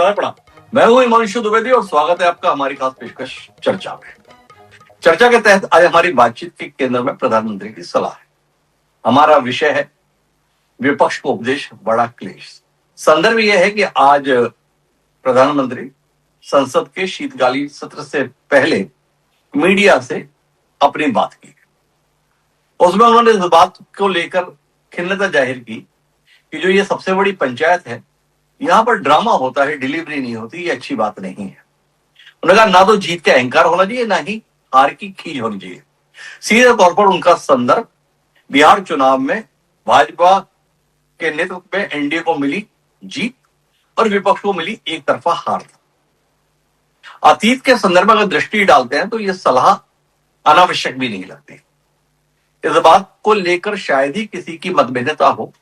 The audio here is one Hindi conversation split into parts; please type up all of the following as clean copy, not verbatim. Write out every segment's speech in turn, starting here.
नमस्कार प्रणाम। मैं हूं हिमांशु द्विवेदी और स्वागत है आपका हमारी खास पेशकश चर्चा में। चर्चा के तहत आज हमारी बातचीत के केंद्र में प्रधानमंत्री की सलाह है। हमारा विषय है विपक्ष को उपदेश बड़ा क्लेश। संदर्भ यह है कि आज प्रधानमंत्री संसद के शीतकालीन सत्र से पहले मीडिया से अपनी बात की। उसमें उन्होंने इस बात को लेकर खिन्नता जाहिर की कि जो ये सबसे बड़ी पंचायत है, यहां पर ड्रामा होता है, डिलीवरी नहीं होती, ये अच्छी बात नहीं है। उन्होंने कहा ना तो जीत का अहंकार होना चाहिए, ना ही हार की खीज होनी चाहिए। सीधे तौर पर उनका संदर्भ बिहार चुनाव में भाजपा के नेतृत्व में एनडीए को मिली जीत और विपक्ष को मिली एक तरफा हार था। अतीत के संदर्भ में अगर दृष्टि डालते हैं तो यह सलाह अनावश्यक भी नहीं लगती। इस बात को लेकर शायद ही किसी की मतभेदता हो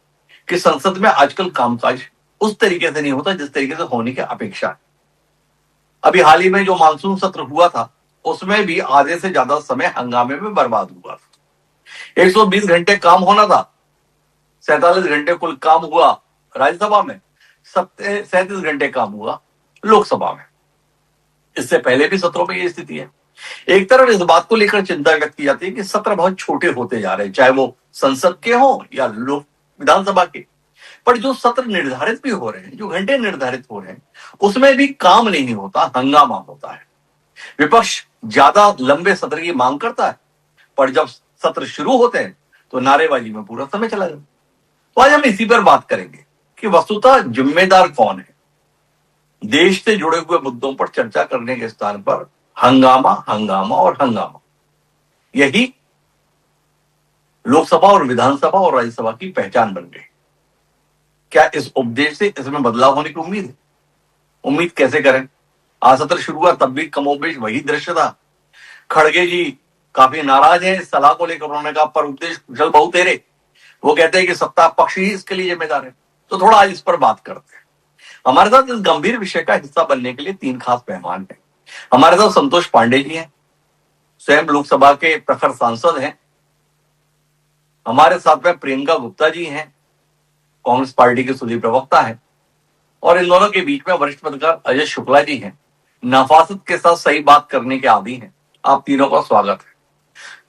कि संसद में आजकल कामकाज उस तरीके से नहीं होता जिस तरीके से होने की अपेक्षा है। अभी हाल ही में जो मानसून सत्र हुआ था उसमें भी आधे से ज्यादा समय हंगामे में बर्बाद हुआ। 120 घंटे काम होना था, 47 घंटे कुल काम हुआ राज्यसभा में, 37 घंटे काम हुआ लोकसभा में। इससे पहले भी सत्रों में यह स्थिति है। एक तरफ इस बात को लेकर चिंता व्यक्त की जाती है कि सत्र बहुत छोटे होते जा रहे हैं, चाहे वो संसद के हो या लोक विधानसभा के। पर जो सत्र निर्धारित भी हो रहे हैं, जो घंटे निर्धारित हो रहे हैं, उसमें भी काम नहीं होता, हंगामा होता है। विपक्ष ज्यादा लंबे सत्र की मांग करता है, पर जब सत्र शुरू होते हैं तो नारेबाजी में पूरा समय चला जाता है। तो आज हम इसी पर बात करेंगे कि वस्तुतः जिम्मेदार कौन है। देश से जुड़े हुए मुद्दों पर चर्चा करने के स्थान पर हंगामा, हंगामा और हंगामा, यही लोकसभा और विधानसभा और राज्यसभा की पहचान बन गई। क्या इस उपदेश से इसमें बदलाव होने की उम्मीद है? उम्मीद कैसे करें? आज सत्र शुरू हुआ तब भी कमोबेश वही दृश्य था। खड़गे जी काफी नाराज हैं इस सलाह को लेकर। उन्होंने कहा पर उपदेश कुशल बहु तेरे। वो कहते हैं कि सत्ता पक्ष ही इसके लिए जिम्मेदार है। तो थोड़ा आज इस पर बात करते हैं। हमारे साथ इस गंभीर विषय का हिस्सा बनने के लिए 3 खास मेहमान हैं। हमारे साथ संतोष पांडे जी हैं, स्वयं लोकसभा के प्रखर सांसद हैं। हमारे साथ में प्रियंका गुप्ता जी हैं, कांग्रेस पार्टी के सूची प्रवक्ता है। और इन दोनों के बीच में वरिष्ठ पत्रकार अजय शुक्ला जी हैं, नफासत के साथ सही बात करने के आदी हैं। आप तीनों का स्वागत है।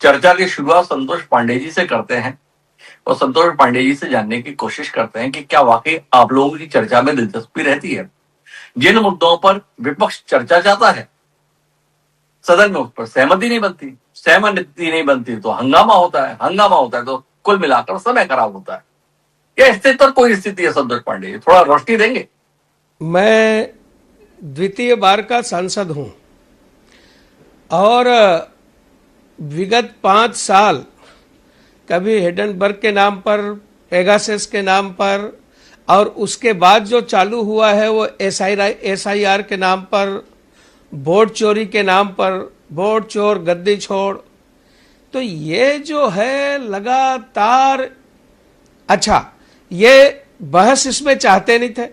चर्चा की शुरुआत संतोष पांडे जी से करते हैं और संतोष पांडे जी से जानने की कोशिश करते हैं कि क्या वाकई आप लोगों की चर्चा में दिलचस्पी रहती है? जिन मुद्दों पर विपक्ष चर्चा चाहता है, सदन में उस पर सहमति नहीं बनती तो हंगामा होता है, तो कुल मिलाकर समय खराब होता है। क्या स्थिति पर कोई स्थिति है संतोष पांडे जी? थोड़ा रोशनी देंगे। मैं द्वितीय बार का सांसद हूं और विगत 5 साल कभी हिडेनबर्ग के नाम पर, पेगासस के नाम पर, और उसके बाद जो चालू हुआ है वो SIR के नाम पर, वोट चोरी के नाम पर, वोट चोर गद्दी छोड़, तो ये जो है लगातार। अच्छा, ये बहस इसमें चाहते नहीं थे,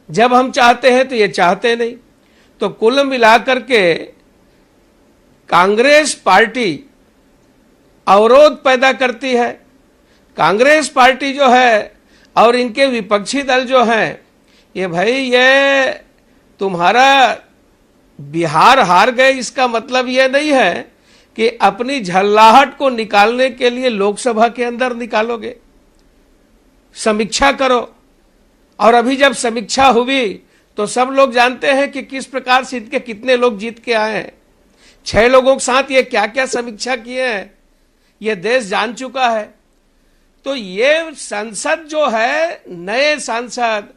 जब हम चाहते हैं तो ये चाहते नहीं। तो कुल मिलाकर के कांग्रेस पार्टी अवरोध पैदा करती है। कांग्रेस पार्टी जो है और इनके विपक्षी दल जो हैं, ये भाई ये तुम्हारा बिहार हार गए, इसका मतलब ये नहीं है कि अपनी झल्लाहट को निकालने के लिए लोकसभा के अंदर निकालोगे। समीक्षा करो। और अभी जब समीक्षा हुई तो सब लोग जानते हैं कि किस प्रकार से इनके कितने लोग जीत के आए हैं। 6 लोगों के साथ ये क्या क्या समीक्षा किए हैं, ये देश जान चुका है। तो ये संसद जो है, नए सांसद,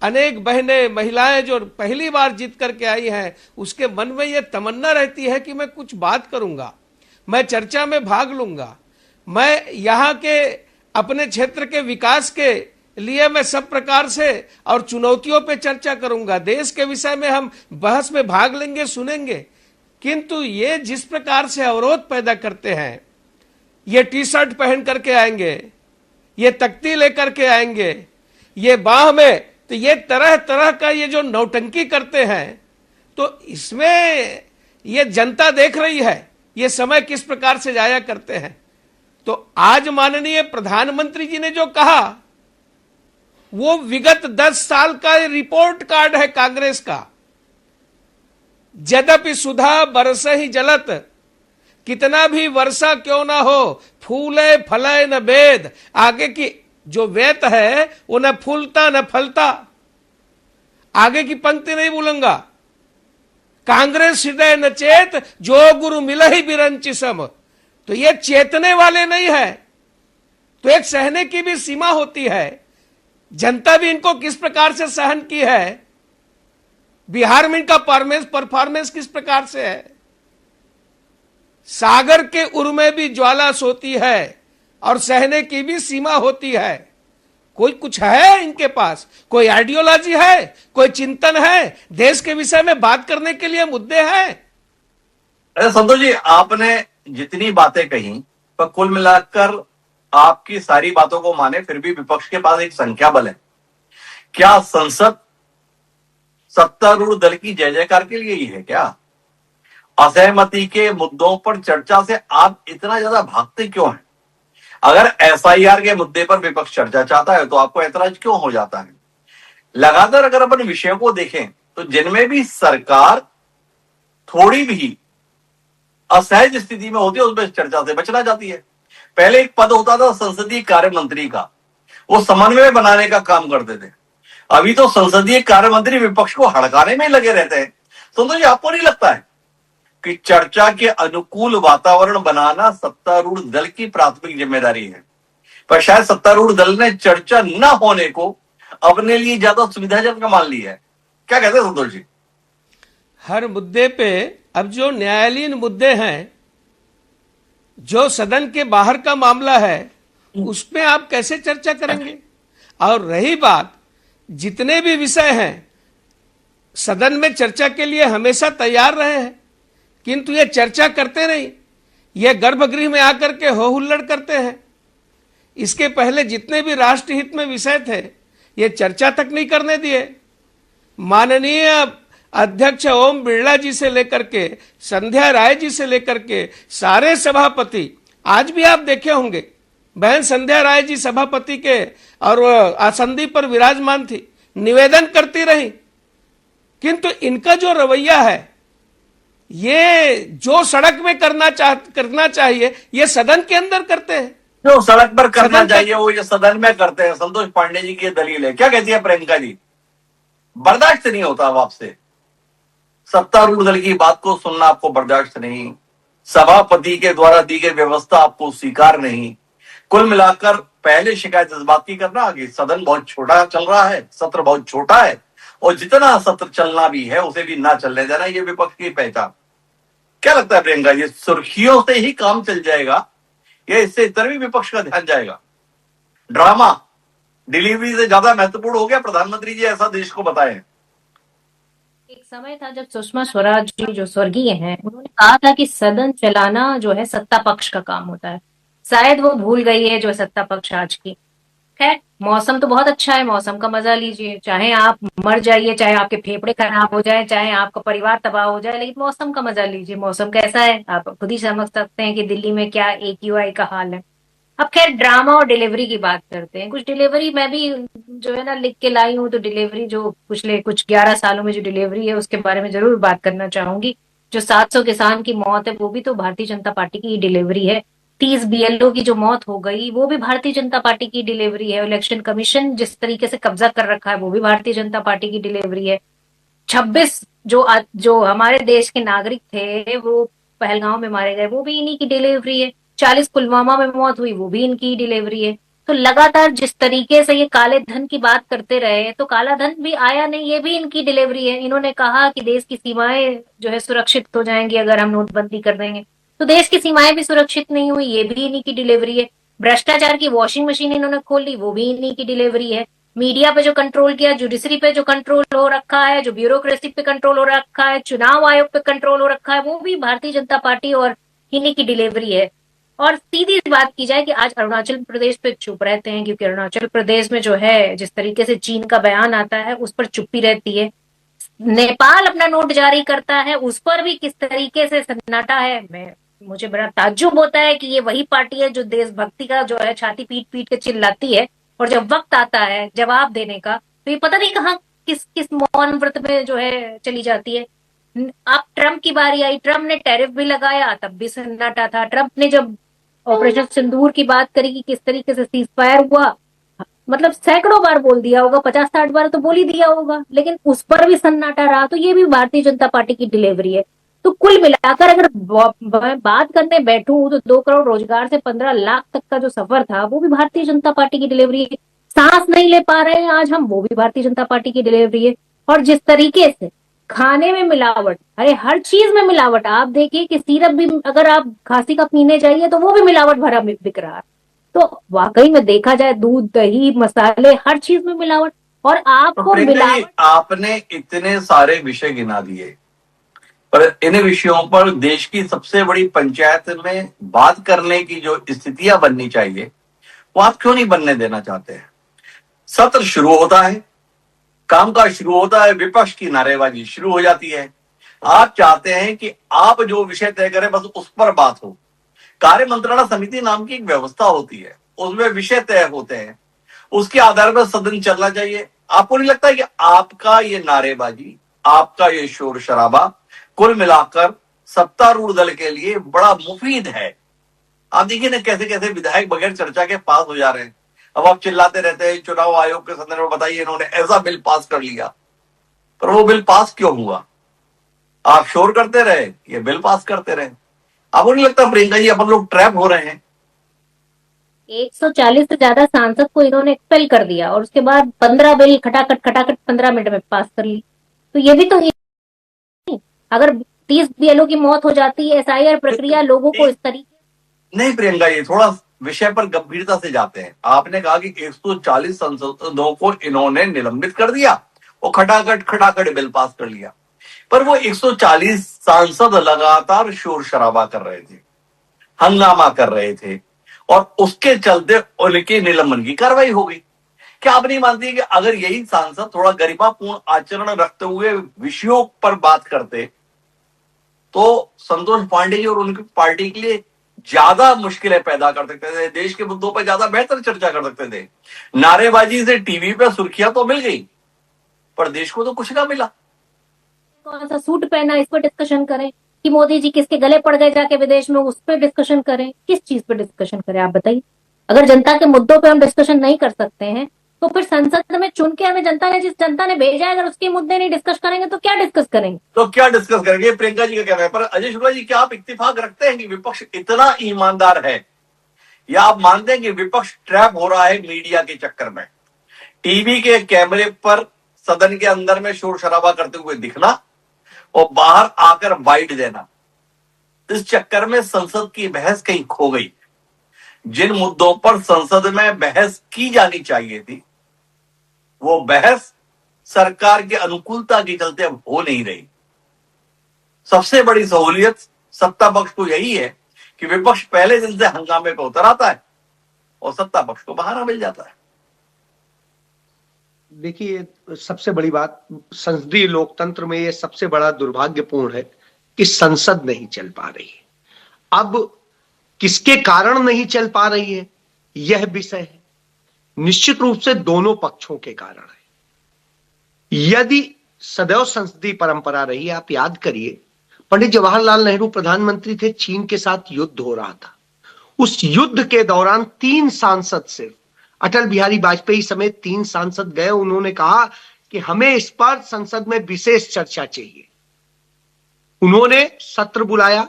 अनेक बहनें, महिलाएं जो पहली बार जीत करके आई हैं, उसके मन में ये तमन्ना रहती है कि मैं कुछ बात करूंगा, मैं चर्चा में भाग लूंगा, मैं यहाँ के अपने क्षेत्र के विकास के लिए मैं सब प्रकार से और चुनौतियों पे चर्चा करूंगा, देश के विषय में हम बहस में भाग लेंगे, सुनेंगे। किंतु ये जिस प्रकार से अवरोध पैदा करते हैं, ये टी-शर्ट पहन करके आएंगे, ये तख्ती लेकर के आएंगे, ये बाह में, तो ये तरह तरह का ये जो नौटंकी करते हैं, तो इसमें ये जनता देख रही है ये समय किस प्रकार से जाया करते हैं। तो आज माननीय प्रधानमंत्री जी ने जो कहा वो विगत 10 साल का रिपोर्ट कार्ड है कांग्रेस का। यद्यपि सुधा बरसे ही जलत, कितना भी वर्षा क्यों ना हो, फूले फले न बेद, आगे की जो वेत है वो न फूलता न फलता। आगे की पंक्ति नहीं भूलूंगा। कांग्रेस हृदय न चेत, जो गुरु मिल ही बिरंची सम। तो ये चेतने वाले नहीं है, तो एक सहने की भी सीमा होती है। जनता भी इनको किस प्रकार से सहन की है, बिहार में इनका परफॉर्मेंस किस प्रकार से है। सागर के उर में भी ज्वाला सोती है और सहने की भी सीमा होती है। कोई कुछ है इनके पास, कोई आइडियोलॉजी है, कोई चिंतन है, देश के विषय में बात करने के लिए मुद्दे हैं। अरे संतोष जी, आपने जितनी बातें कही, पर कुल मिलाकर आपकी सारी बातों को माने फिर भी विपक्ष के पास एक संख्या बल है। क्या संसद सत्तारूढ़ दल की जय जयकार के लिए ही है क्या? असहमति के मुद्दों पर चर्चा से आप इतना ज्यादा भागते क्यों हैं? अगर एसआईआर के मुद्दे पर विपक्ष चर्चा चाहता है तो आपको ऐतराज क्यों हो जाता है? लगातार अगर अपन विषयों को देखें तो जिनमें भी सरकार थोड़ी भी असहज स्थिति में होती है उसमें चर्चा से बचना चाहती है। पहले एक पद होता था संसदीय कार्य मंत्री का, वो समन्वय बनाने का काम करते थे। अभी तो संसदीय कार्य मंत्री विपक्ष को हड़काने में लगे रहते हैं। संतोष जी, आपको नहीं लगता है कि चर्चा के अनुकूल वातावरण बनाना सत्तारूढ़ दल की प्राथमिक जिम्मेदारी है? पर शायद सत्तारूढ़ दल ने चर्चा न होने को अपने लिए ज्यादा सुविधाजनक मान ली है। क्या कहते हैं संतोष जी? हर मुद्दे पे अब जो न्यायालयीन मुद्दे हैं, जो सदन के बाहर का मामला है, उसमें आप कैसे चर्चा करेंगे? और रही बात, जितने भी विषय हैं सदन में चर्चा के लिए हमेशा तैयार रहे हैं, किंतु ये चर्चा करते नहीं, ये गर्भगृह में आकर के हो हुल्लड़ करते हैं। इसके पहले जितने भी राष्ट्र हित में विषय थे ये चर्चा तक नहीं करने दिए। माननीय अध्यक्ष ओम बिरला जी से लेकर के संध्या राय जी से लेकर के सारे सभापति, आज भी आप देखे होंगे बहन संध्या राय जी सभापति के और आसंदी पर विराजमान थी, निवेदन करती रही। किंतु इनका जो रवैया है, ये जो सड़क में करना चाहिए ये सदन के अंदर करते हैं। जो सड़क पर करना चाहिए वो ये सदन में करते हैं। संतोष पांडे जी की दलील है। क्या कहती है प्रियंका जी? बर्दाश्त नहीं होता अब आपसे, सत्तारूढ़ दल की बात को सुनना आपको बर्दाश्त नहीं, सभापति के द्वारा दी गई व्यवस्था आपको स्वीकार नहीं। कुल मिलाकर पहले शिकायत इस बात की करना कि सदन बहुत छोटा चल रहा है, सत्र बहुत छोटा है, और जितना सत्र चलना भी है उसे भी ना चलने देना, ये विपक्ष की पहचान। क्या लगता है प्रियंका जी, सुर्खियों से ही काम चल जाएगा या इससे इतर भी विपक्ष का ध्यान जाएगा? ड्रामा डिलीवरी से ज्यादा महत्वपूर्ण हो गया? प्रधानमंत्री जी ऐसा देश को बताएं। एक समय था जब सुषमा स्वराज जी जो स्वर्गीय हैं, उन्होंने कहा था कि सदन चलाना जो है सत्ता पक्ष का काम होता है। शायद वो भूल गई है जो सत्ता पक्ष आज की। खैर, मौसम तो बहुत अच्छा है, मौसम का मजा लीजिए। चाहे आप मर जाइए, चाहे आपके फेफड़े खराब हो जाए, चाहे आपका परिवार तबाह हो जाए, लेकिन मौसम का मजा लीजिए। मौसम कैसा है आप खुद ही समझ सकते हैं कि दिल्ली में क्या AQI का हाल है। अब खैर, ड्रामा और डिलीवरी की बात करते हैं। कुछ डिलीवरी मैं भी जो है ना लिख के लाई हूँ, तो डिलीवरी जो पिछले कुछ 11 सालों में जो डिलीवरी है उसके बारे में जरूर बात करना चाहूंगी। जो 700 किसान की मौत है वो भी तो भारतीय जनता पार्टी की डिलीवरी है। 30 BLO की जो मौत हो गई वो भी भारतीय जनता पार्टी की डिलीवरी है। इलेक्शन कमीशन जिस तरीके से कब्जा कर रखा है वो भी भारतीय जनता पार्टी की डिलीवरी है। 26 जो हमारे देश के नागरिक थे वो पहलगांव में मारे गए, वो भी इन्हीं की डिलीवरी है। 40 पुलवामा में मौत हुई, वो भी इनकी डिलीवरी है। तो लगातार जिस तरीके से ये काले धन की बात करते रहे, तो काला धन भी आया नहीं, ये भी इनकी डिलीवरी है। इन्होंने कहा कि देश की सीमाएं जो है सुरक्षित हो जाएंगी अगर हम नोटबंदी कर देंगे, तो देश की सीमाएं भी सुरक्षित नहीं हुई, ये भी इन्हीं की डिलीवरी है। भ्रष्टाचार की वॉशिंग मशीन इन्होंने खोल ली, वो भी इन्हीं की डिलीवरी है। मीडिया पे जो कंट्रोल किया, जुडिशरी पे जो कंट्रोल हो रखा है, जो ब्यूरोक्रेसी पे कंट्रोल हो रखा है, चुनाव आयोग पे कंट्रोल हो रखा है, वो भी भारतीय जनता पार्टी और इन्हीं की डिलीवरी है। और सीधी बात की जाए कि आज अरुणाचल प्रदेश पे चुप रहते हैं, क्योंकि अरुणाचल प्रदेश में जो है जिस तरीके से चीन का बयान आता है उस पर चुप्पी रहती है। नेपाल अपना नोट जारी करता है, उस पर भी किस तरीके से सन्नाटा है। मुझे बड़ा ताज्जुब होता है कि ये वही पार्टी है जो देशभक्ति का जो है छाती पीट पीट के चिल्लाती है, और जब वक्त आता है जवाब देने का तो ये पता नहीं कहाँ किस किस मौन व्रत में जो है चली जाती है। अब ट्रम्प की बारी आई, ट्रम्प ने टैरिफ भी लगाया, तब भी सन्नाटा था। ट्रम्प ने जब ऑपरेशन सिंदूर की बात करी कि किस तरीके से सीज फायर हुआ, मतलब सैकड़ों बार बोल दिया होगा, 50-60 बार तो बोल ही दिया होगा, लेकिन उस पर भी सन्नाटा रहा। तो ये भी भारतीय जनता पार्टी की डिलीवरी है। तो कुल मिलाकर अगर बात करने बैठूं तो 2 करोड़ रोजगार से 15 लाख तक का जो सफर था वो भी भारतीय जनता पार्टी की डिलीवरी है। सांस नहीं ले पा रहे हैं आज हम, वो भी भारतीय जनता पार्टी की डिलीवरी है। और जिस तरीके से खाने में मिलावट, अरे हर चीज में मिलावट। आप देखिए कि सिरप भी अगर आप खांसी का पीने जाइए तो वो भी मिलावट भरा बिक रहा है। तो वाकई में देखा जाए दूध दही मसाले हर चीज में मिलावट। और तो आपको प्रियंका जी, मिलावट, आपने इतने सारे विषय गिना दिए, पर इन विषयों पर देश की सबसे बड़ी पंचायत में बात करने की जो स्थितियां बननी चाहिए वो आप क्यों नहीं बनने देना चाहते हैं? सत्र शुरू होता है, कामकाज शुरू होता है, विपक्ष की नारेबाजी शुरू हो जाती है। आप चाहते हैं कि आप जो विषय तय करें बस उस पर बात हो। कार्य मंत्रणा समिति नाम की एक व्यवस्था होती है, उसमें विषय तय होते हैं, उसके आधार पर सदन चलना चाहिए। आपको नहीं लगता कि आपका ये नारेबाजी, आपका ये शोर शराबा कुल मिलाकर सत्तारूढ़ दल के लिए बड़ा मुफीद है? आप देखिए ना कैसे कैसे विधायक बगैर चर्चा के पास हो जा रहे हैं। अब आप चिल्लाते रहते हैं चुनाव आयोग के संदर्भ में, बताइए इन्होंने ऐसा बिल पास कर लिया, पर वो बिल पास क्यों हुआ? आप शोर करते रहे, ये बिल पास करते रहे। आपको नहीं लगता प्रियंका जी अपन लोग ट्रैप हो रहे हैं? 140 से ज्यादा सांसद को इन्होंने एक्सपेल कर दिया और उसके बाद 15 बिल खटाखट खटाखट 15 मिनट में पास कर ली। तो ये भी तो अगर 30 बीएलओ की मौत हो जाती है, एसआईआर प्रक्रिया लोगों को इस तरीके। नहीं प्रियंका, ये थोड़ा विषय पर गंभीरता से जाते हैं। आपने कहा कि 140 सांसदों को इन्होंने निलंबित कर दिया और खटाखट खटाखट बिल पास कर लिया, पर वो 140 सांसद लगातार शोर शराबा कर रहे थे, हंगामा कर रहे थे, और उसके चलते उनके निलंबन की कार्रवाई हो गई। क्या आप नहीं मानती कि अगर यही सांसद थोड़ा गरिमापूर्ण आचरण रखते हुए विषयों पर बात करते तो संतोष पांडे जी और उनकी पार्टी के लिए ज्यादा मुश्किलें पैदा कर सकते थे, देश के मुद्दों पर ज्यादा बेहतर चर्चा कर सकते थे? नारेबाजी से टीवी पे सुर्खियां तो मिल गई, पर देश को तो कुछ ना मिला। कौन सा सूट पहना इस पर डिस्कशन करें, कि मोदी जी किसके गले पड़ गए जाके विदेश में, उस पर डिस्कशन करें। किस चीज पर डिस्कशन करें आप बताइए? अगर जनता के मुद्दों पे हम डिस्कशन नहीं कर सकते हैं तो फिर संसद में चुन के हमें जिस जनता ने भेजा है, अगर उसके मुद्दे नहीं डिस्कस करेंगे तो क्या डिस्कस करेंगे? तो क्या डिस्कस करेंगे? प्रियंका जी का कहना है। पर अजय शुक्ला जी, क्या आप इत्तेफाक रखते हैं कि विपक्ष इतना ईमानदार है, या आप मानते हैं कि विपक्ष ट्रैप हो रहा है मीडिया के चक्कर में? टीवी के कैमरे पर सदन के अंदर में शोर शराबा करते हुए दिखना और बाहर आकर बाइट देना, इस चक्कर में संसद की बहस कहीं खो गई। जिन मुद्दों पर संसद में बहस की जानी चाहिए थी वो बहस सरकार के अनुकूलता के चलते अब हो नहीं रही। सबसे बड़ी सहूलियत सत्ता पक्ष को यही है कि विपक्ष पहले दिन से हंगामे पर उतर आता है और सत्ता पक्ष को बहाना मिल जाता है। देखिए, सबसे बड़ी बात संसदीय लोकतंत्र में ये सबसे बड़ा दुर्भाग्यपूर्ण है कि संसद नहीं चल पा रही है। अब किसके कारण नहीं चल पा रही है यह विषय है, निश्चित रूप से दोनों पक्षों के कारण है। यदि सदैव संसदीय परंपरा रही, आप याद करिए पंडित जवाहरलाल नेहरू प्रधानमंत्री थे, चीन के साथ युद्ध हो रहा था। उस युद्ध के दौरान 3 सांसद सिर्फ, अटल बिहारी वाजपेयी समेत 3 सांसद गए। उन्होंने कहा कि हमें इस पर संसद में विशेष चर्चा चाहिए। उन्होंने सत्र बुलाया,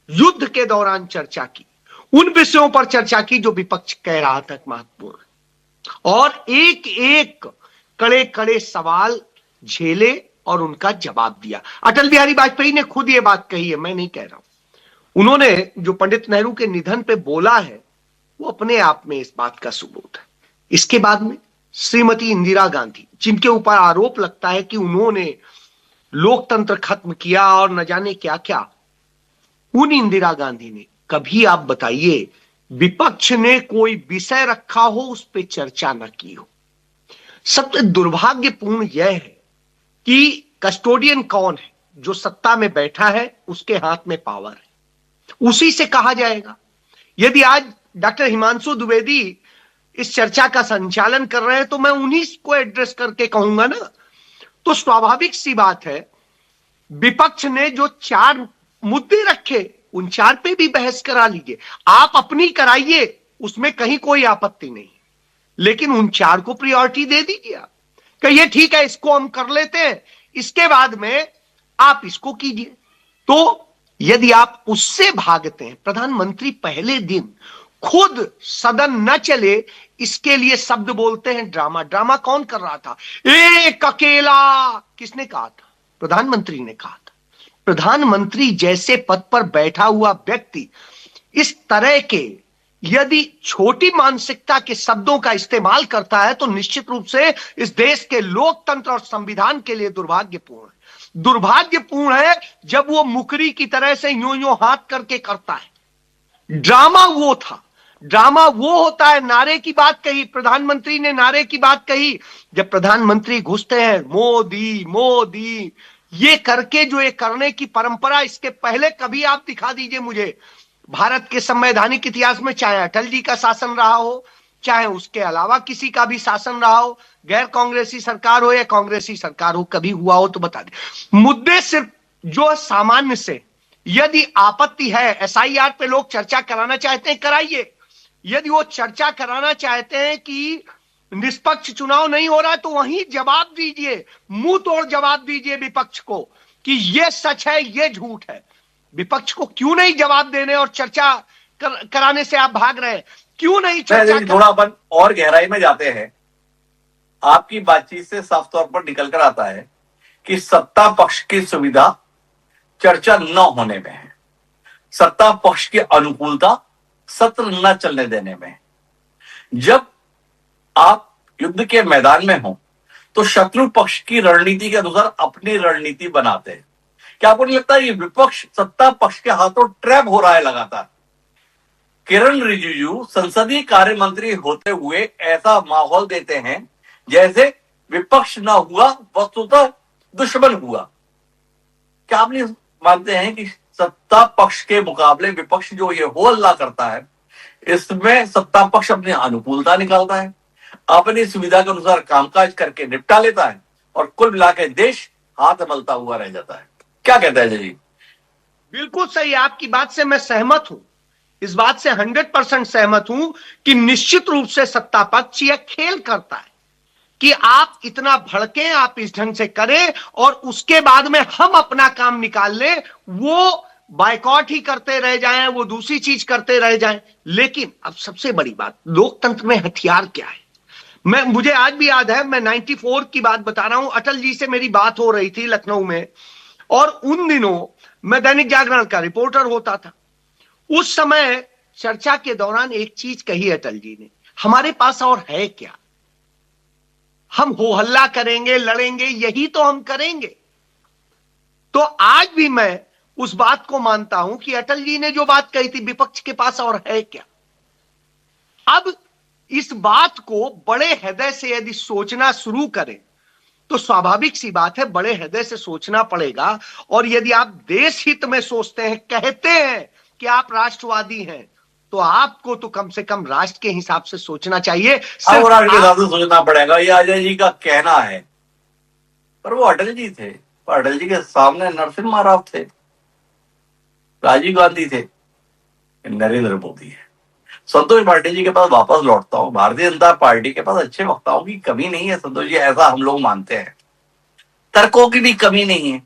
युद्ध के दौरान चर्चा की, उन विषयों पर चर्चा की जो विपक्ष कह रहा था महत्वपूर्ण, और एक एक कड़े कड़े सवाल झेले और उनका जवाब दिया। अटल बिहारी वाजपेयी ने खुद ये बात कही है, मैं नहीं कह रहा हूं। उन्होंने जो पंडित नेहरू के निधन पे बोला है वो अपने आप में इस बात का सबूत है। इसके बाद में श्रीमती इंदिरा गांधी, जिनके ऊपर आरोप लगता है कि उन्होंने लोकतंत्र खत्म किया और न जाने क्या क्या, उन इंदिरा गांधी ने कभी, आप बताइए, विपक्ष ने कोई विषय रखा हो उस पर चर्चा न की हो। सबसे दुर्भाग्यपूर्ण यह है कि कस्टोडियन कौन है? जो सत्ता में बैठा है उसके हाथ में पावर है, उसी से कहा जाएगा। यदि आज डॉक्टर हिमांशु द्विवेदी इस चर्चा का संचालन कर रहे हैं, तो मैं उन्हीं को एड्रेस करके कहूंगा ना। तो स्वाभाविक सी बात है, विपक्ष ने जो 4 मुद्दे रखे, उन 4 पे भी बहस करा लीजिए, आप अपनी कराइए, उसमें कहीं कोई आपत्ति नहीं, लेकिन उन 4 को प्रायोरिटी दे दीजिए। आप कहिए ठीक है, इसको हम कर लेते हैं, इसके बाद में आप इसको कीजिए। तो यदि आप उससे भागते हैं, प्रधानमंत्री पहले दिन खुद सदन न चले इसके लिए शब्द बोलते हैं ड्रामा। ड्रामा कौन कर रहा था? एक अकेला। किसने कहा था? प्रधानमंत्री ने कहा था। प्रधानमंत्री जैसे पद पर बैठा हुआ व्यक्ति इस तरह के यदि छोटी मानसिकता के शब्दों का इस्तेमाल करता है तो निश्चित रूप से इस देश के लोकतंत्र और संविधान के लिए दुर्भाग्यपूर्ण है। दुर्भाग्यपूर्ण है जब वो मुकरी की तरह से यूं हाथ करके करता है। ड्रामा वो था। ड्रामा वो होता है, नारे की बात कही, प्रधानमंत्री ने नारे की बात कही, जब प्रधानमंत्री घुसते हैं मोदी मोदी ये करके, जो ये करने की परंपरा, इसके पहले कभी आप दिखा दीजिए मुझे भारत के संवैधानिक इतिहास में, चाहे अटल जी का शासन रहा हो, चाहे उसके अलावा किसी का भी शासन रहा हो, गैर कांग्रेसी सरकार हो या कांग्रेसी सरकार हो, कभी हुआ हो तो बता दे। मुद्दे सिर्फ जो सामान्य से, यदि आपत्ति है, एसआईआर पे लोग चर्चा कराना चाहते हैं, कराइए। यदि वो चर्चा कराना चाहते हैं कि निष्पक्ष चुनाव नहीं हो रहा है, तो वहीं जवाब दीजिए, मुंह तोड़ जवाब दीजिए विपक्ष को कि ये सच है, ये झूठ है। विपक्ष को क्यों नहीं जवाब देने और चर्चा कराने से आप भाग रहे हैं? क्यों नहीं चर्चा? थोड़ा अपन और गहराई में जाते हैं। आपकी बातचीत से साफ तौर पर निकल कर आता है कि सत्ता पक्ष की सुविधा चर्चा न होने में है, सत्ता पक्ष की अनुकूलता सत्र न चलने देने में है। जब आप युद्ध के मैदान में हो तो शत्रु पक्ष की रणनीति के अनुसार अपनी रणनीति बनाते हैं। क्या आपको नहीं लगता है ये विपक्ष सत्ता पक्ष के हाथों ट्रैप हो रहा है लगातार? किरण रिजिजू संसदीय कार्य मंत्री होते हुए ऐसा माहौल देते हैं जैसे विपक्ष ना हुआ वस्तुतः दुश्मन हुआ। क्या आप नहीं मानते हैं कि सत्ता पक्ष के मुकाबले विपक्ष जो ये हो हल्ला करता है, इसमें सत्ता पक्ष अपनी अनुकूलता निकालता है, अपनी सुविधा के अनुसार कामकाज करके निपटा लेता है और कुल मिलाकर देश हाथ मलता हुआ रह जाता है? क्या कहता है जी? बिल्कुल सही, आपकी बात से मैं सहमत हूं, इस बात से 100% सहमत हूं कि निश्चित रूप से सत्ता पक्ष यह खेल करता है कि आप इतना भड़के, आप इस ढंग से करें और उसके बाद में हम अपना काम निकाल लें, वो बायकॉट ही करते रह जाएं, वो दूसरी चीज करते रह जाएं। लेकिन अब सबसे बड़ी बात, लोकतंत्र में हथियार क्या है? मुझे आज भी याद है, मैं 94 की बात बता रहा हूं, अटल जी से मेरी बात हो रही थी लखनऊ में, और उन दिनों मैं दैनिक जागरण का रिपोर्टर होता था। उस समय चर्चा के दौरान एक चीज कही अटल जी ने, हमारे पास और है क्या? हम हो हल्ला करेंगे, लड़ेंगे, यही तो हम करेंगे। तो आज भी मैं उस बात को मानता हूं कि अटल जी ने जो बात कही थी, विपक्ष के पास और है क्या? अब इस बात को बड़े हृदय से यदि सोचना शुरू करें तो स्वाभाविक सी बात है, बड़े हृदय से सोचना पड़ेगा। और यदि आप देश हित में सोचते हैं, कहते हैं कि आप राष्ट्रवादी हैं, तो आपको तो कम से कम राष्ट्र के हिसाब से सोचना चाहिए। और राष्ट्र के हिसाब से सोचना पड़ेगा, ये अजय जी का कहना है, पर वो अटल जी थे। पर अटल जी के सामने नरसिम्हा राव थे, राजीव गांधी थे, नरेंद्र मोदी है। संतोष पाटिल जी के पास वापस लौटता हूं, भारतीय जनता पार्टी के पास अच्छे वक्ताओं की कमी नहीं है संतोष जी, ऐसा हम लोग मानते हैं, तर्कों की भी कमी नहीं है,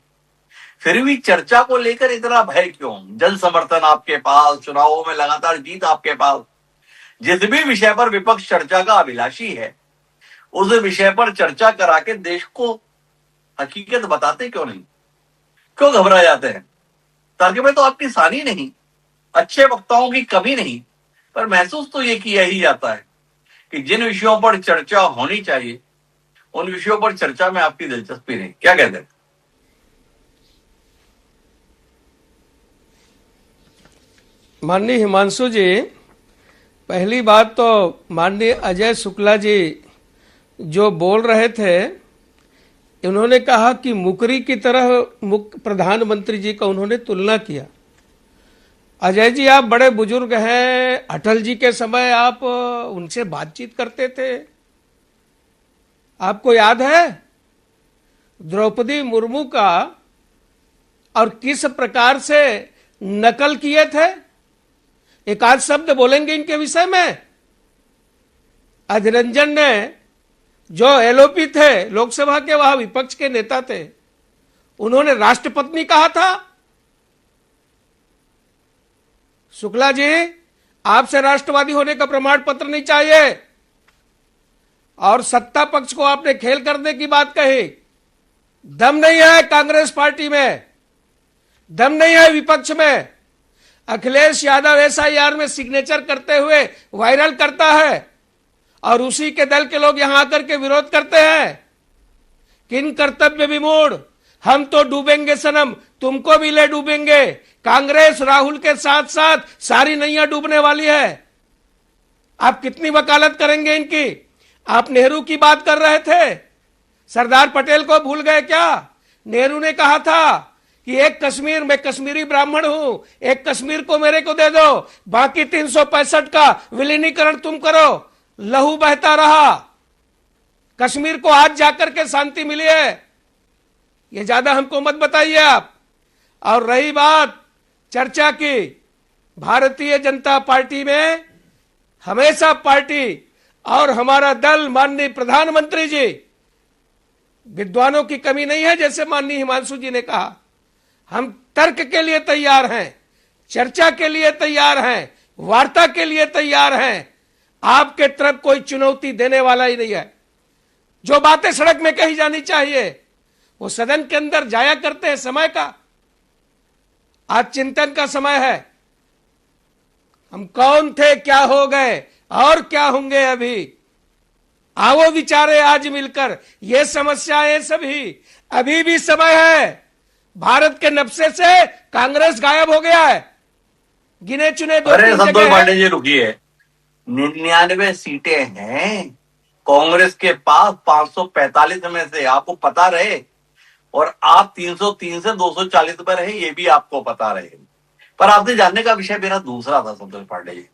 फिर भी चर्चा को लेकर इतना भय क्यों? जन समर्थन आपके पास, चुनावों में लगातार जीत आपके पास, जिस भी विषय पर विपक्ष चर्चा का अभिलाषी है उस विषय पर चर्चा करा के देश को हकीकत बताते क्यों नहीं? क्यों घबरा जाते हैं? तर्क में तो आपकी सानी नहीं, अच्छे वक्ताओं की कमी नहीं, पर महसूस तो ये किया ही जाता है कि जिन विषयों पर चर्चा होनी चाहिए उन विषयों पर चर्चा में आपकी दिलचस्पी नहीं। क्या कहते हैं? माननीय हिमांशु जी, पहली बात तो माननीय अजय शुक्ला जी जो बोल रहे थे, उन्होंने कहा कि मुकरी की तरह प्रधानमंत्री जी का उन्होंने तुलना किया। अजय जी, आप बड़े बुजुर्ग हैं। अटल जी के समय आप उनसे बातचीत करते थे, आपको याद है द्रौपदी मुर्मू का, और किस प्रकार से नकल किए थे? एक आध शब्द बोलेंगे इनके विषय में? अधीर रंजन ने, जो एलओपी थे लोकसभा के, वहां विपक्ष के नेता थे, उन्होंने राष्ट्रपत्नी कहा था। शुक्ला जी, आपसे राष्ट्रवादी होने का प्रमाण पत्र नहीं चाहिए। और सत्ता पक्ष को आपने खेल करने की बात कही। दम नहीं है कांग्रेस पार्टी में, दम नहीं है विपक्ष में। अखिलेश यादव एसआईआर में सिग्नेचर करते हुए वायरल करता है और उसी के दल के लोग यहां आकर के विरोध करते हैं। किन कर्तव्य विमूढ़, हम तो डूबेंगे सनम, तुमको भी ले डूबेंगे। कांग्रेस राहुल के साथ साथ सारी नैया डूबने वाली है। आप कितनी वकालत करेंगे इनकी? आप नेहरू की बात कर रहे थे, सरदार पटेल को भूल गए क्या? नेहरू ने कहा था कि एक कश्मीर, मैं कश्मीरी ब्राह्मण हूं, एक कश्मीर को मेरे को दे दो, बाकी 365 का विलीनीकरण तुम करो। लहू बहता रहा, कश्मीर को आज जाकर के शांति मिली है। ये ज्यादा हमको मत बताइए आप। और रही बात चर्चा की, भारतीय जनता पार्टी में हमेशा पार्टी और हमारा दल, माननीय प्रधानमंत्री जी, विद्वानों की कमी नहीं है, जैसे माननीय हिमांशु जी ने कहा। हम तर्क के लिए तैयार हैं, चर्चा के लिए तैयार हैं, वार्ता के लिए तैयार हैं। आपके तरफ कोई चुनौती देने वाला ही नहीं है। जो बातें सड़क में कही जानी चाहिए वो सदन के अंदर जाया करते हैं। समय का आज चिंतन का समय है। हम कौन थे, क्या हो गए और क्या होंगे अभी। आओ विचारे आज मिलकर, ये समस्याएं सभी, अभी भी समय है। भारत के नक्शे से कांग्रेस गायब हो गया है। गिने चुने दो अरे तीन संतोष जगह पांडे जी रुकिए, 99 सीटें हैं कांग्रेस के पास 545 में से, आपको पता रहे। और आप 303 से 240 पर है, ये भी आपको पता रहे। पर आपने जानने का विषय मेरा दूसरा था संतोष पांडे जी।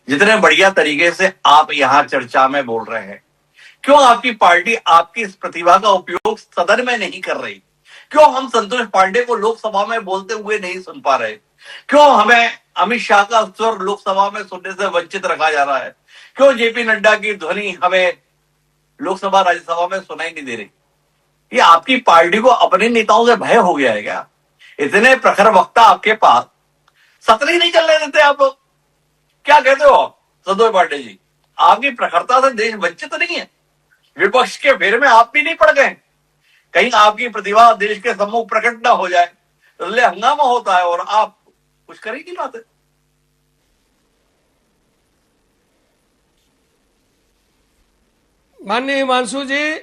जितने बढ़िया तरीके से आप यहाँ चर्चा में बोल रहे हैं, क्यों आपकी पार्टी आपकी इस प्रतिभा का उपयोग सदन में नहीं कर रही? क्यों हम संतोष पांडे को लोकसभा में बोलते हुए नहीं सुन पा रहे? क्यों हमें अमित शाह का स्वर लोकसभा में सुनने से वंचित रखा जा रहा है? क्यों जेपी नड्डा की ध्वनि हमें लोकसभा राज्यसभा में सुनाई नहीं दे रही? ये आपकी पार्टी को अपने नेताओं से भय हो गया है क्या? इतने प्रखर वक्ता आपके पास, सत्र ही नहीं चलने देते आप। क्या कहते हो संतोष पांडे जी? आपकी प्रखरता से देश वंचित नहीं है? विपक्ष के फेर में आप भी नहीं पड़ गए? कहीं आपकी प्रतिभा देश के सम्मुख प्रकट ना हो जाए, इसलिए हंगामा होता है और आप कुछ कर ही नहीं पाते। माननीय हिमांशु जी,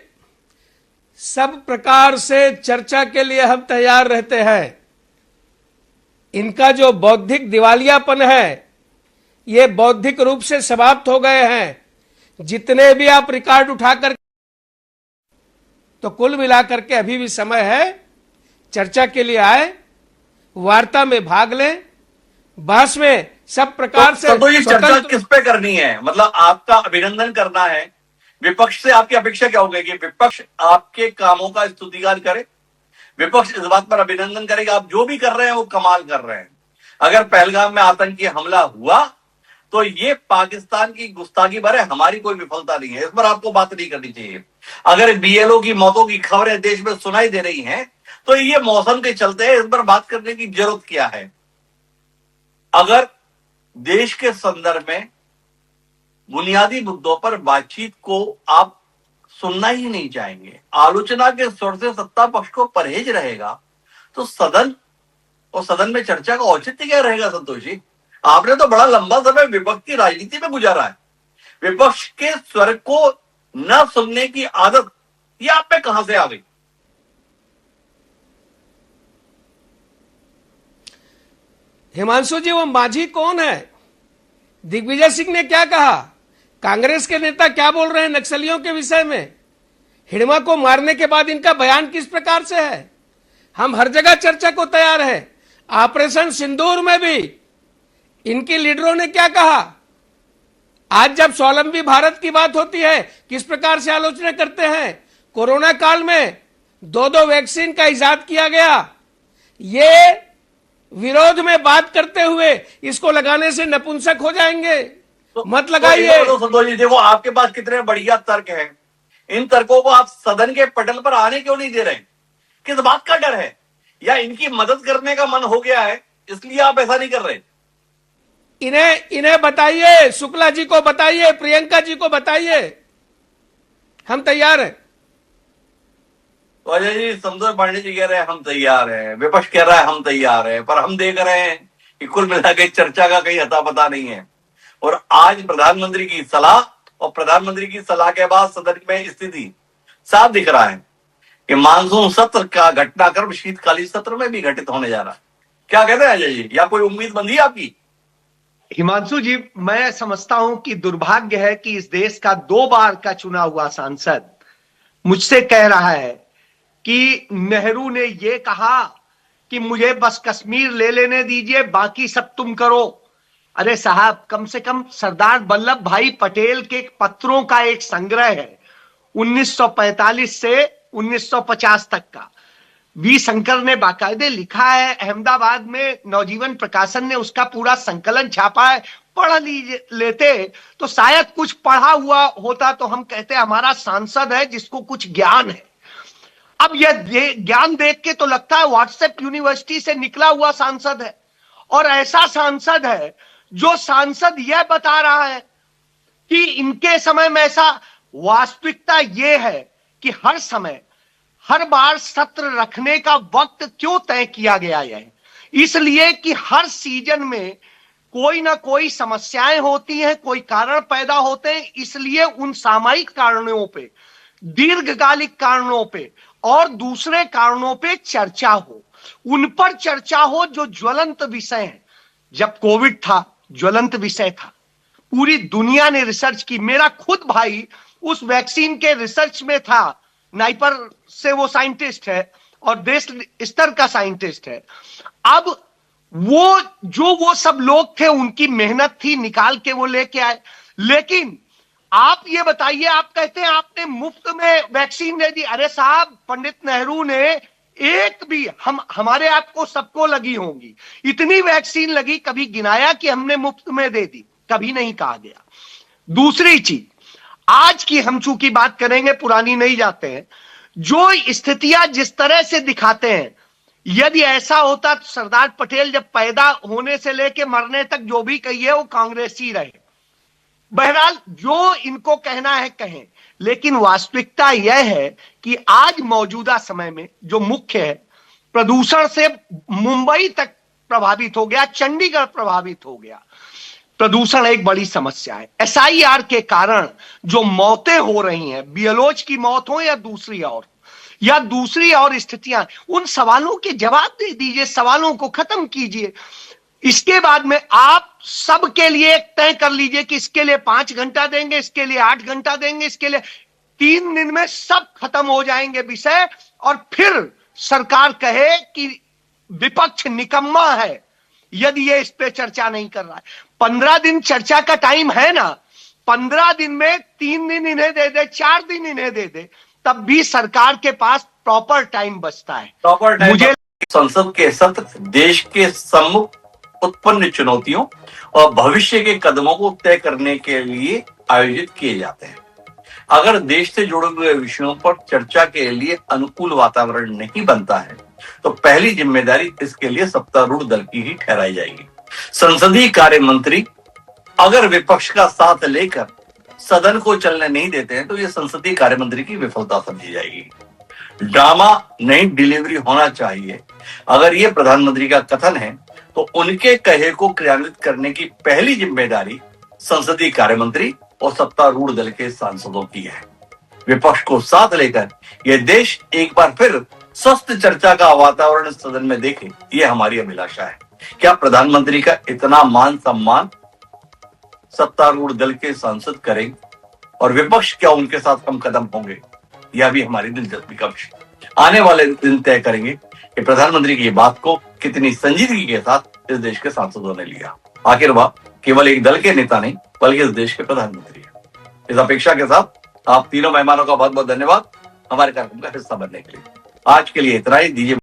सब प्रकार से चर्चा के लिए हम तैयार रहते हैं। इनका जो बौद्धिक दिवालियापन है, ये बौद्धिक रूप से समाप्त हो गए हैं। जितने भी आप रिकॉर्ड उठाकर, तो कुल मिलाकर के अभी भी समय है। चर्चा के लिए आए, वार्ता में भाग लें, बहस में सब प्रकार से। तो ये चर्चा किस पे करनी है? मतलब आपका अभिनंदन करना है, विपक्ष से आपकी अपेक्षा क्या होगी कि विपक्ष आपके कामों का स्तुतिगान करे? विपक्ष इस बात पर अभिनंदन करेगा आप जो भी कर रहे हैं वो कमाल कर रहे हैं। अगर पहलगाम में आतंकी हमला हुआ तो ये पाकिस्तान की गुस्ताखी भर है, हमारी कोई विफलता नहीं है। इस पर आपको बात नहीं करनी चाहिए। अगर बीएलओ की मौतों की खबरें देश में सुनाई दे रही हैं तो ये मौसम के चलते है, इस पर बात करने की जरूरत क्या है? अगर देश के संदर्भ में बुनियादी मुद्दों पर बातचीत को आप सुनना ही नहीं चाहेंगे, आलोचना के स्वर से सत्ता पक्ष को परहेज रहेगा, तो सदन और सदन में चर्चा का औचित्य क्या रहेगा? संतोष जी, आपने तो बड़ा लंबा समय विपक्ष की राजनीति में गुजारा है। विपक्ष के स्वर को न सुनने की आदत ये आप में कहां से आ गई? हिमांशु जी, वो माझी कौन है? दिग्विजय सिंह ने क्या कहा? कांग्रेस के नेता क्या बोल रहे हैं नक्सलियों के विषय में? हिड़मा को मारने के बाद इनका बयान किस प्रकार से है? हम हर जगह चर्चा को तैयार है। ऑपरेशन सिंदूर में भी इनके लीडरों ने क्या कहा? आज जब स्वावलंबी भारत की बात होती है, किस प्रकार से आलोचना करते हैं? कोरोना काल में 2 वैक्सीन का इजाद किया गया, ये विरोध में बात करते हुए इसको लगाने से नपुंसक हो जाएंगे, मत लगाइए। तो संतोष जी, देखो आपके पास कितने बढ़िया तर्क हैं, इन तर्कों को आप सदन के पटल पर आने क्यों नहीं दे रहे? किस बात का डर है? या इनकी मदद करने का मन हो गया है इसलिए आप ऐसा नहीं कर रहे? इन्हें बताइए, शुक्ला जी को बताइए, प्रियंका जी को बताइए, हम तैयार हैं। तो अजय जी, संतोष पांडे जी कह रहे हैं हम तैयार हैं, विपक्ष कह रहा है हम तैयार हैं, पर हम देख रहे हैं कि कुल मिलाकर चर्चा का कहीं अता पता नहीं है। और आज प्रधानमंत्री की सलाह और प्रधानमंत्री की सलाह के बाद सदन में स्थिति साफ दिख रहा है कि मानसून सत्र का घटनाक्रम शीतकालीन सत्र में भी घटित होने जा रहा है। क्या कहते हैं अजय जी, या कोई उम्मीद बंधी आपकी? हिमांशु जी, मैं समझता हूं कि दुर्भाग्य है कि इस देश का 2 बार का चुना हुआ सांसद मुझसे कह रहा है कि नेहरू ने यह कहा कि मुझे बस कश्मीर ले लेने दीजिए, बाकी सब तुम करो। अरे साहब, कम से कम सरदार वल्लभ भाई पटेल के पत्रों का एक संग्रह है 1945 से 1950 तक का। वी शंकर ने बाकायदे लिखा है, अहमदाबाद में नवजीवन प्रकाशन ने उसका पूरा संकलन छापा है। पढ़ लेते तो शायद कुछ पढ़ा हुआ होता तो हम कहते हमारा सांसद है जिसको कुछ ज्ञान है। अब यह ज्ञान देख के तो लगता है व्हाट्सएप यूनिवर्सिटी से निकला हुआ सांसद है। और ऐसा सांसद है जो सांसद यह बता रहा है कि इनके समय में ऐसा, वास्तविकता यह है कि हर समय हर बार सत्र रखने का वक्त क्यों तय किया गया है? इसलिए कि हर सीजन में कोई ना कोई समस्याएं होती हैं, कोई कारण पैदा होते हैं, इसलिए उन सामयिक कारणों पे, दीर्घकालिक कारणों पे और दूसरे कारणों पे चर्चा हो, उन पर चर्चा हो जो ज्वलंत विषय है। जब कोविड था, ज्वलंत विषय था, पूरी दुनिया ने रिसर्च की। मेरा खुद भाई उस वैक्सीन के रिसर्च में था, नाइपर से वो साइंटिस्ट है और देश स्तर का साइंटिस्ट है। अब वो सब लोग थे, उनकी मेहनत थी, निकाल के वो लेके आए। लेकिन आप ये बताइए, आप कहते हैं आपने मुफ्त में वैक्सीन दे दी। अरे साहब, पंडित नेहरू ने एक भी, हमारे आपको सबको लगी होंगी, इतनी वैक्सीन लगी, कभी गिनाया कि हमने मुफ्त में दे दी? कभी नहीं कहा गया। दूसरी चीज, आज की हम चूंकि बात करेंगे, पुरानी नहीं जाते हैं, जो स्थितियां जिस तरह से दिखाते हैं, यदि ऐसा होता तो सरदार पटेल जब पैदा होने से लेकर मरने तक जो भी कहिए वो कांग्रेसी रहे। बहरहाल जो इनको कहना है कहें, लेकिन वास्तविकता यह है कि आज मौजूदा समय में जो मुख्य है, प्रदूषण से मुंबई तक प्रभावित हो गया, चंडीगढ़ प्रभावित हो गया। प्रदूषण एक बड़ी समस्या है। SIR के कारण जो मौतें हो रही हैं, बीएलओ की मौत हो या दूसरी और स्थितियां, उन सवालों के जवाब दे दीजिए, सवालों को खत्म कीजिए। इसके बाद में आप सबके लिए तय कर लीजिए कि इसके लिए 5 घंटा देंगे, इसके लिए 8 घंटा देंगे, इसके लिए 3 दिन में सब खत्म हो जाएंगे विषय। और फिर सरकार कहे कि विपक्ष निकम्मा है यदि ये इस पे चर्चा नहीं कर रहा है। 15 दिन चर्चा का टाइम है ना, 15 दिन में 3 दिन इन्हें दे दे, 4 दिन इन्हें दे दे, तब भी सरकार के पास प्रॉपर टाइम बचता है। प्रॉपर टाइम मुझे संसद के सत्र देश के सम्मुख उत्पन्न चुनौतियों और भविष्य के कदमों को तय करने के लिए आयोजित किए जाते हैं। अगर देश से जुड़े हुए विषयों पर चर्चा के लिए अनुकूल वातावरण नहीं बनता है तो पहली जिम्मेदारी इसके लिए सत्तारूढ़ दल की ही ठहराई जाएगी। संसदीय कार्य मंत्री अगर विपक्ष का साथ लेकर सदन को चलने नहीं देते हैं तो यह संसदीय कार्य मंत्री की विफलता समझी जाएगी। ड्रामा नहीं, डिलीवरी होना चाहिए। अगर यह प्रधानमंत्री का कथन है तो उनके कहे को क्रियान्वित करने की पहली जिम्मेदारी संसदीय कार्य मंत्री और सत्तारूढ़ दल के सांसदों की है। विपक्ष को साथ लेकर यह देश एक बार फिर स्वस्थ चर्चा का वातावरण सदन में देखे, यह हमारी अभिलाषा है। क्या प्रधानमंत्री का इतना मान सम्मान सत्तारूढ़ दल के सांसद करेंगे और विपक्ष क्या उनके साथ कम कदम होंगे? यह भी हमारी दिलचस्पी का विषय। आने वाले दिन तय करेंगे कि प्रधानमंत्री की बात को कितनी संजीदगी के साथ इस देश के सांसदों ने लिया। आखिर वह केवल एक दल के नेता नहीं बल्कि इस देश के प्रधानमंत्री हैं। इस अपेक्षा के साथ आप तीनों मेहमानों का बहुत बहुत धन्यवाद हमारे कार्यक्रम का हिस्सा बनने के लिए। आज के लिए इतना ही, दीजिए